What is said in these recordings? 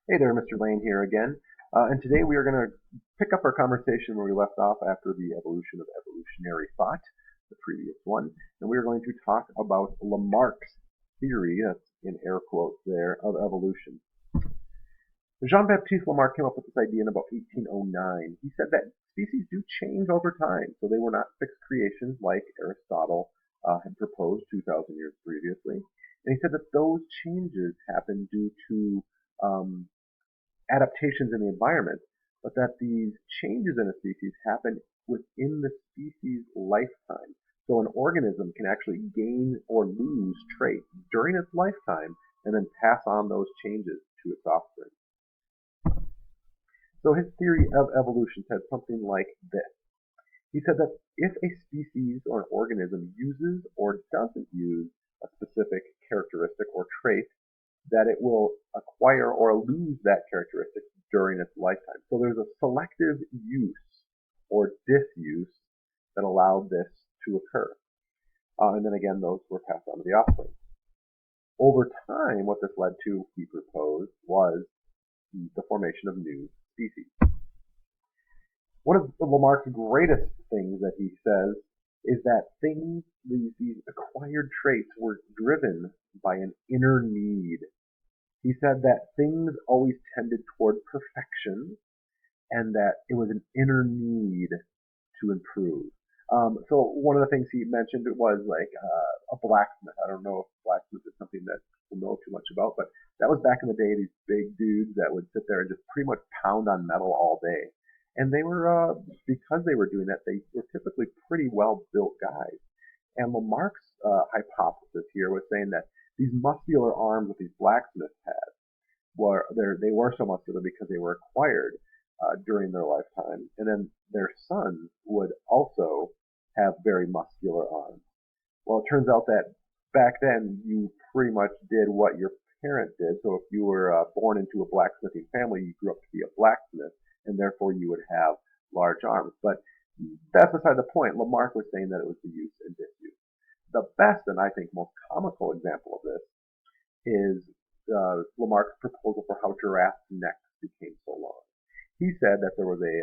Hey there, Mr. Lane here again. And today we are going to pick up our conversation where we left off after the evolution of evolutionary thought, the previous one. And we are going to talk about Lamarck's theory, that's in air quotes there, of evolution. Jean-Baptiste Lamarck came up with this idea in about 1809. He said that species do change over time, so they were not fixed creations like Aristotle had proposed 2,000 years previously. And he said that those changes happen due to adaptations in the environment, but that these changes in a species happen within the species' lifetime. So an organism can actually gain or lose traits during its lifetime and then pass on those changes to its offspring. So his theory of evolution said something like this. He said that if a species or an organism uses or doesn't use a specific characteristic or trait, that it will acquire or lose that characteristic during its lifetime. So there's a selective use or disuse that allowed this to occur. And then again, those were passed on to the offspring. Over time, what this led to, he proposed, was the formation of new species. One of Lamarck's greatest things that he says is that these acquired traits were driven by an inner need. He said that things always tended toward perfection and that it was an inner need to improve. So one of the things he mentioned was like a blacksmith. I don't know if blacksmith is something that we'll know too much about, but that was back in the day, these big dudes that would sit there and just pretty much pound on metal all day. And they were, because they were doing that, they were typically pretty well built guys. And Lamarck's hypothesis here was saying that these muscular arms that these blacksmiths had they were so muscular because they were acquired during their lifetime, and then their sons would also have very muscular arms. Well, it turns out that back then you pretty much did what your parent did. So if you were born into a blacksmithing family, you grew up to be a blacksmith, and therefore you would have large arms. But that's beside the point. Lamarck was saying that it was the use and disuse. The best and I think most comical example of this is Lamarck's proposal for how giraffes' necks became so long. He said that there was a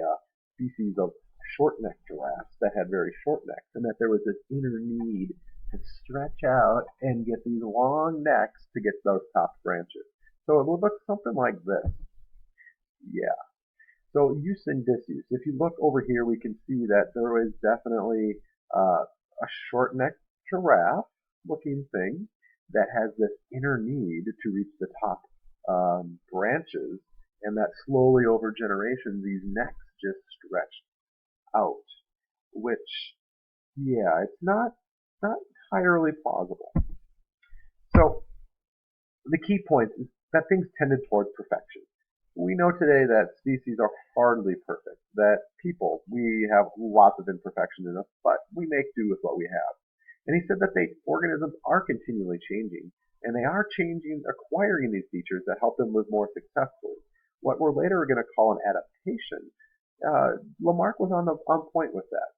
species of short-necked giraffes that had very short necks, and that there was this inner need to stretch out and get these long necks to get those top branches. So it would look something like this. Yeah. So use and disuse. If you look over here, we can see that there is definitely a short-necked giraffe looking thing that has this inner need to reach the top branches, and that slowly over generations these necks just stretched out, which, yeah, it's not entirely plausible. So the key point is that things tended towards perfection. We know today that species are hardly perfect, that people, we have lots of imperfections in us, but we make do with what we have. And he said that organisms are continually changing, and they are changing, acquiring these features that help them live more successfully. What we're later going to call an adaptation. Lamarck was on point with that.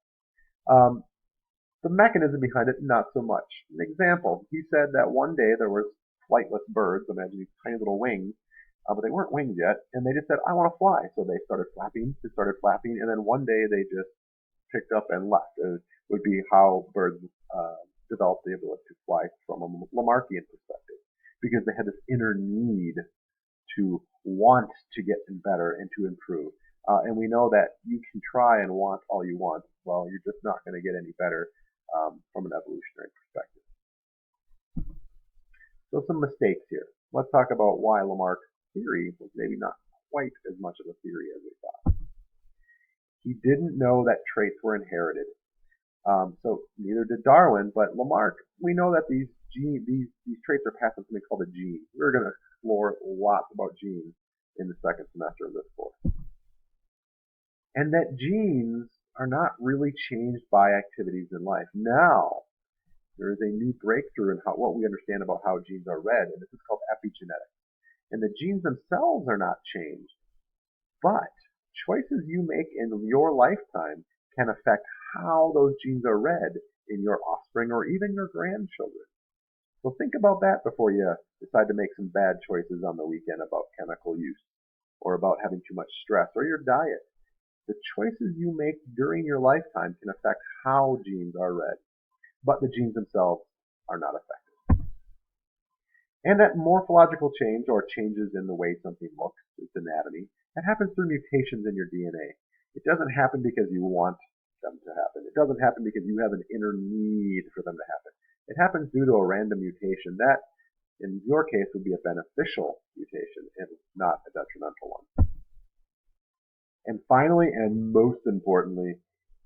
The mechanism behind it, not so much. An example, he said that one day there was flightless birds, imagine these tiny little wings, but they weren't winged yet, and they just said, I want to fly. So they started flapping, and then one day they just picked up and left. It would be how birds developed the ability to fly from a Lamarckian perspective, because they had this inner need to want to get better and to improve. And we know that you can try and want all you want. Well, you're just not going to get any better from an evolutionary perspective. So some mistakes here. Let's talk about why Lamarck's theory was maybe not quite as much of a theory as we thought. He didn't know that traits were inherited. So neither did Darwin, but Lamarck, we know that these traits are passed on something called a gene. We're going to explore lots about genes in the second semester of this course. And that genes are not really changed by activities in life. Now, there is a new breakthrough in what we understand about how genes are read, and this is called epigenetics. And the genes themselves are not changed, but choices you make in your lifetime can affect how those genes are read in your offspring or even your grandchildren. So think about that before you decide to make some bad choices on the weekend about chemical use. or about having too much stress, or your diet. The choices you make during your lifetime can affect how genes are read, but the genes themselves are not affected. And that morphological change, or changes in the way something looks, its anatomy, that happens through mutations in your DNA. It doesn't happen because you want them to happen. It doesn't happen because you have an inner need for them to happen. It happens due to a random mutation that, in your case, would be a beneficial mutation and not a detrimental one. And finally, and most importantly,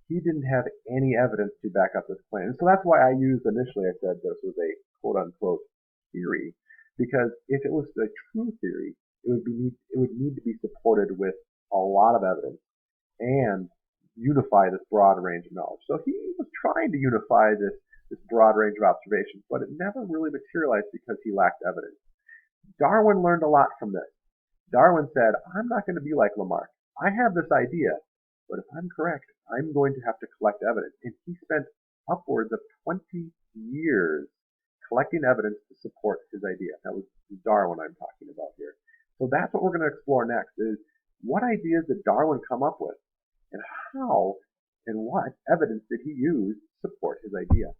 he didn't have any evidence to back up this claim. And so that's why I used initially, I said this was a quote-unquote theory, because if it was a true theory, it would need to be supported with a lot of evidence and unify this broad range of knowledge. So he was trying to unify this broad range of observations, but it never really materialized because he lacked evidence. Darwin learned a lot from this. Darwin said, I'm not going to be like Lamarck. I have this idea, but if I'm correct, I'm going to have to collect evidence. And he spent upwards of 20 years collecting evidence to support his idea. That was Darwin I'm talking about here. So that's what we're going to explore next, is what ideas did Darwin come up with, and how and what evidence did he use to support his idea.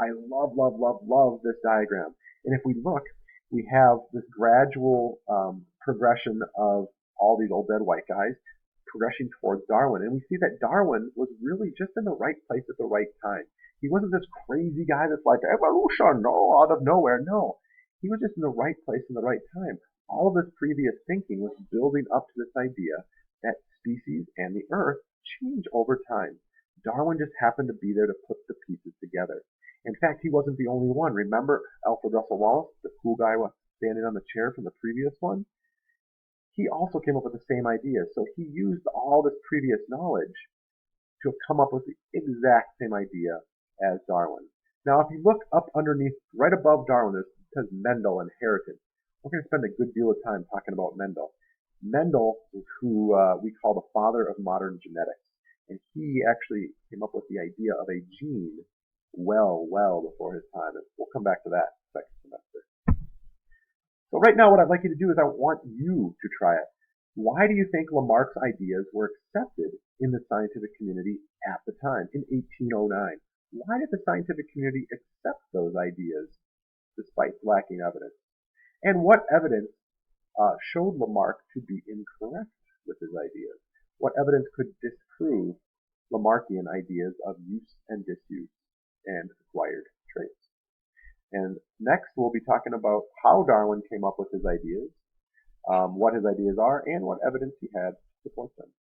I love, love, love, love this diagram. And if we look, we have this gradual progression of all these old dead white guys progressing towards Darwin. And we see that Darwin was really just in the right place at the right time. He wasn't this crazy guy that's like, evolution, no, out of nowhere. No, he was just in the right place in the right time. All of this previous thinking was building up to this idea that species and the Earth change over time. Darwin just happened to be there to put the pieces together. In fact, he wasn't the only one. Remember Alfred Russel Wallace, the cool guy standing on the chair from the previous one? He also came up with the same idea. So he used all this previous knowledge to come up with the exact same idea as Darwin. Now, if you look up underneath, right above Darwin, it says Mendel inheritance. We're going to spend a good deal of time talking about Mendel. Mendel is who we call the father of modern genetics. And he actually came up with the idea of a gene well before his time. And we'll come back to that second semester. So right now what I'd like you to do is I want you to try it. Why do you think Lamarck's ideas were accepted in the scientific community at the time, in 1809? Why did the scientific community accept those ideas despite lacking evidence? And what evidence showed Lamarck to be incorrect with his ideas? What evidence could disprove Lamarckian ideas of use and disuse and acquired traits? And next we'll be talking about how Darwin came up with his ideas, what his ideas are, and what evidence he had to support them.